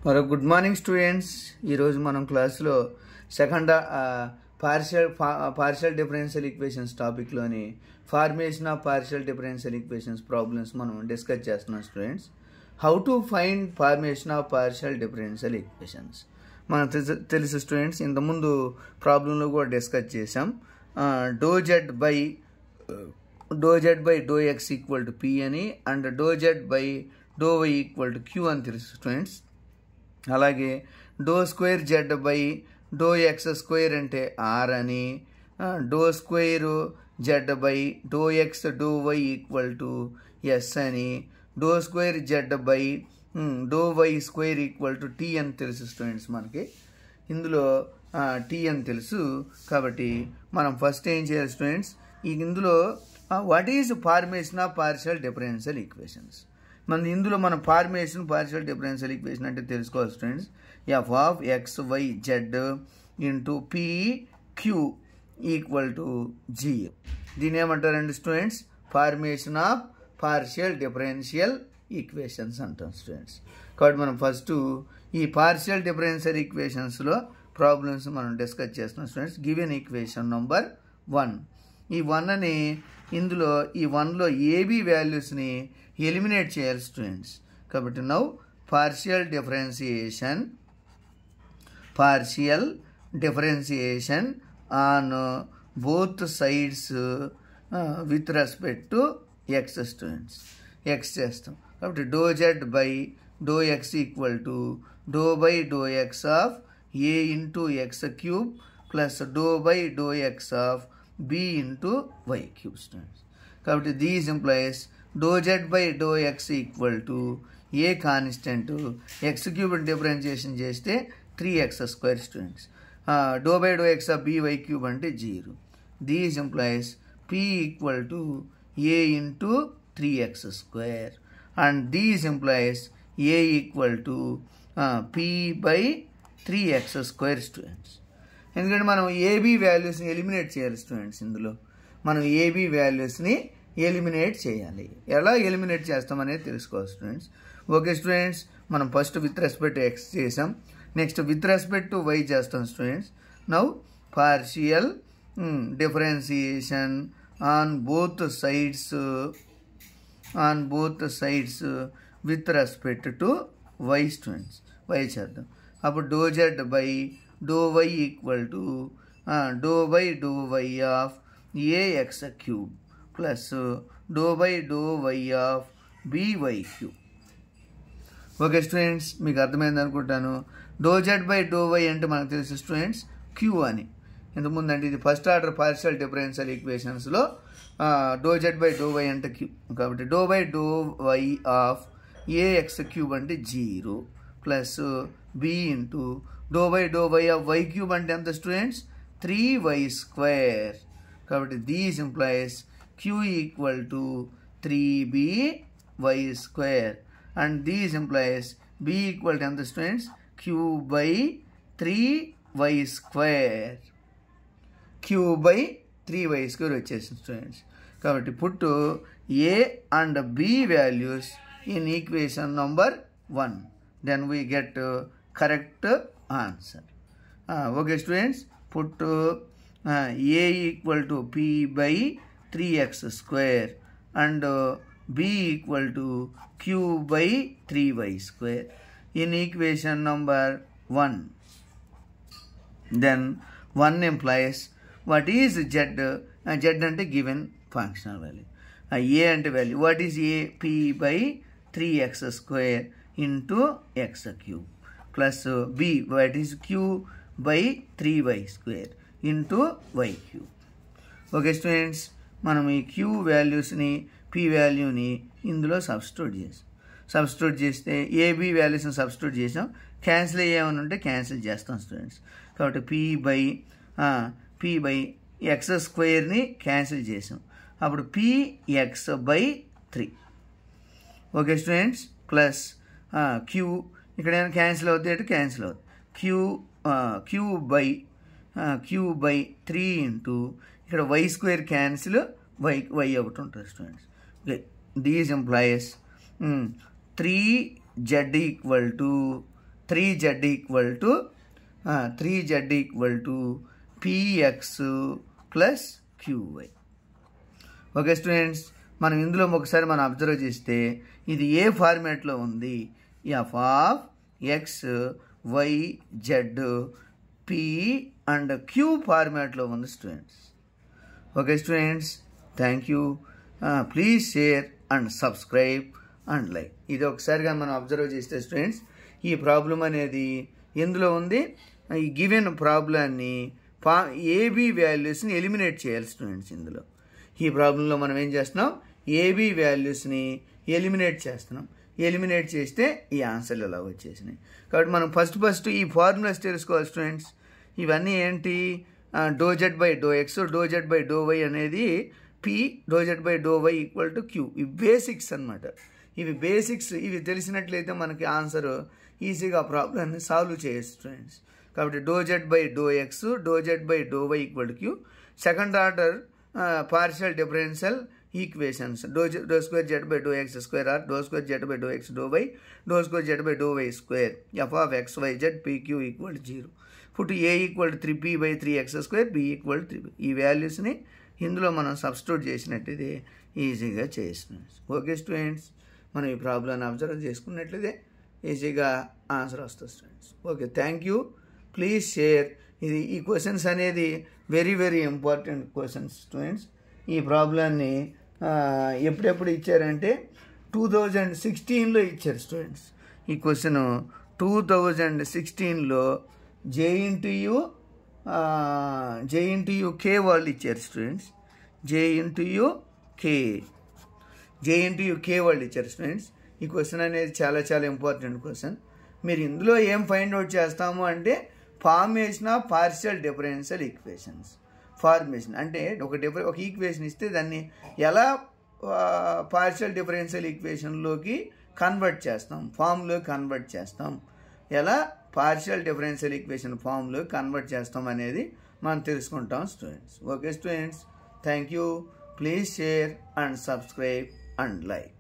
మరో good morning students. ఈరోజు మనం క్లాస్లో సెకండ్ పార్షియల్ డిఫరెన్షియల్ ఈక్వేషన్స్ టాపిక్లోని formation of partial differential equations problems మనం డిస్కస్ చేస్తున్నాం students. How to find formation of partial differential equations మనకు తెలుసు స్టూడెంట్స్. ఇంతకుముందు ప్రాబ్లంలో కూడా డిస్కస్ చేసాం. Doe z by doe x equal to p అని and doe z by doe y equal to q అని తెలుసు స్టూడెంట్స్. అలాగే doe square z by doe x square అంటే ఆర్ అని, doe square z by doe x doe y equal to s అని, doe square z by doe y square equal to t అని తెలుసు students. మనకి ఇందులో tea అని తెలుసు కాబట్టి మనం ఫస్ట్ ఏం చేయాలి స్టూడెంట్స్, ఇందులో what is formation of partial differential equations. ఇందులో మనం పార్షియల్ డిఫరెన్షియల్ ఈక్వేషన్ అంటే తెలుసుకోవాలి students. F of X Y Z into P Q equal to G. దీని ఏమంటారండి students, formation of partial differential equations అంటాం స్టూడెంట్స్. కాబట్టి మనం ఫస్ట్ ఈ పార్షియల్ డిఫరెన్షియల్ ఈక్వేషన్స్లో ప్రాబ్లమ్స్ మనం డిస్కస్ చేస్తున్నాం స్టూడెంట్స్. Given equation number 1. ఈ 1 అని ఇందులో ఈ 1లో ఏబీ వాల్యూస్ని ఎలిమినేట్ చేయాలి స్టూడెంట్స్. కాబట్టి now partial differentiation on both sides with respect to x students. X చేస్తాం కాబట్టి doe z by doe x equal to doe by doe x of a into x cube plus doe by doe x of b into y cube students. కాబట్టి these implies doe z by doe x equal to a constant x cube differentiation చేస్తే 3x square students. Doe by doe x of b y cube అంటే 0. These implies P equal to A into 3x square and these implies A equal to P by 3x square students. ఎందుకంటే మనం AB వాల్యూస్ని eliminate చేయాలి students. ఇందులో మనం AB వాల్యూస్ని eliminate చేయాలి. ఎలా ఎలిమినేట్ చేస్తామనేది తెలుసుకోవాలి స్టూడెంట్స్. ఓకే స్టూడెంట్స్, మనం first with respect to x చేసాం, next with respect to y చేస్తాం students. Now partial differentiation on both sides with respect to y students. Y చేద్దాం. అప్పుడు doe z by doe y equal to doe by doe y of a x cube plus doe by doe y of b y cube. Okay students, మీకు అర్థమైంది అనుకుంటాను. Doe z by doe y అంటే మనకు తెలుసు students q అని. ఇంతకుముందు అంటే ఇది ఫస్ట్ ఆర్డర్ పార్షియల్ డిఫరెన్షియల్ ఈక్వేషన్స్లో doe z by doe y అంటే క్యూ. కాబట్టి doe by doe y of a x cube అంటే 0 plus b into doe by doe y of y cube అంటే ఎంత స్టూడెంట్స్ 3y స్క్వేర్. కాబట్టి these implies q equal to 3by square and these implies b equal to ఎంత students q by 3y square. Q by 3y square వచ్చేసింది students. కాబట్టి put a and b values in equation number 1, then we get correct answer. Okay students, put a equal to p by 3x square and b equal to q by 3y square in equation number 1. Then 1 implies what is z? Z ante given functional value. A ante value. What is a? P by 3x square into x cube plus b. What is q by 3y square into y cube. Okay students, మనం ఈ queue వాల్యూస్ని P వాల్యూని ఇందులో substitute చేస్తే AB వాల్యూస్ని substitute చేసాం. Cancel అయ్యేమని ఉంటే cancel చేస్తాం స్టూడెంట్స్. కాబట్టి పి బై ఎక్స్ స్క్వేర్ని క్యాన్సిల్ చేసాం. అప్పుడు P X by 3. Okay students, plus Q ఇక్కడ ఏమైనా క్యాన్సిల్ అవుతాయి అంటే క్యాన్సిల్ అవుతుంది. క్యూ బై 3 ఇంటూ ఇక్కడ వై స్క్వేర్ క్యాన్సిల్ వై ఒకటి ఉంటుంది students. This implies 3z equal to 3z equal to px plus qy. Okay students, మనం ఇందులో ఒకసారి మనం అబ్జర్వ్ చేస్తే ఇది ఏ ఫార్మాట్లో ఉంది? f of x y z p and q ఫార్మాట్లో ఉంది students. Okay students, thank you. Please share and subscribe and like. ఇది ఒకసారిగా మనం అబ్జర్వ్ చేస్తే స్టూడెంట్స్, ఈ ప్రాబ్లం అనేది ఎందులో ఉంది? ఈ గివెన్ ప్రాబ్లాన్ని ఏబీ వాల్యూస్ని ఎలిమినేట్ చేయాలి స్టూడెంట్స్. ఇందులో ఈ ప్రాబ్లంలో మనం ఏం చేస్తున్నాం? ఏబీ వాల్యూస్ని ఎలిమినేట్ చేస్తున్నాం. ఎలిమినేట్ చేస్తే ఈ ఆన్సర్లు ఇలా వచ్చేసినాయి. కాబట్టి మనం ఫస్ట్ ఈ ఫార్ములాస్ తెలుసుకోవాలి స్టూడెంట్స్. ఇవన్నీ ఏంటి? ∂z/∂x ∂z/∂y అనేది p, ∂z/∂y equal to q. ఇవి బేసిక్స్ అనమాట. ఇవి బేసిక్స్. ఇవి తెలిసినట్లయితే మనకి ఆన్సర్ ఈజీగా ప్రాబ్లమ్ని సాల్వ్ చేయొచ్చు స్టూడెంట్స్. కాబట్టి ∂z/∂x ∂z/∂y equal to q. Second order partial differential equations ∂2z/∂x square or ∂2z/∂x/∂y ∂2z/∂y square f of x y z pq equal to 0. Put a equal to 3p/3x square, b equal to 3p. ఈ వాల్యూస్ని ఇందులో మనం substitute చేసినట్లయితే ఈజీగా చేస్తున్నాం. Okay students, మనం ఈ ప్రాబ్లమ్ని అబ్జర్వ్ చేసుకున్నట్లయితే ఈజీగా ఆన్సర్ వస్తుంది students. Okay, thank you. Please share. ఈ క్వశ్చన్స్ అనేది వెరీ ఇంపార్టెంట్ క్వశ్చన్స్ స్టూడెంట్స్. ఈ ప్రాబ్లాన్ని ఎప్పుడెప్పుడు ఇచ్చారంటే 2016లో ఇచ్చారు స్టూడెంట్స్. ఈ క్వశ్చన్ 2016లో JNTU K వాళ్ళు ఇచ్చారు స్టూడెంట్స్. JNTU K వాళ్ళు ఇచ్చారు స్టూడెంట్స్. ఈ క్వశ్చన్ అనేది చాలా ఇంపార్టెంట్ క్వశ్చన్. మీరు ఇందులో ఏం ఫైండ్ అవుట్ చేస్తాము అంటే formation of partial differential equations. Formation అంటే ఒక ఈక్వేషన్ ఇస్తే దాన్ని ఎలా పార్షియల్ డిఫరెన్షియల్ ఈక్వేషన్లోకి కన్వర్ట్ చేస్తాం, ఫామ్లో కన్వర్ట్ చేస్తాం, ఎలా పార్షియల్ డిఫరెన్షియల్ ఈక్వేషన్ ఫామ్లో కన్వర్ట్ చేస్తాం అనేది మనం తెలుసుకుంటాం students. Okay students, thank you. Please share and subscribe and like.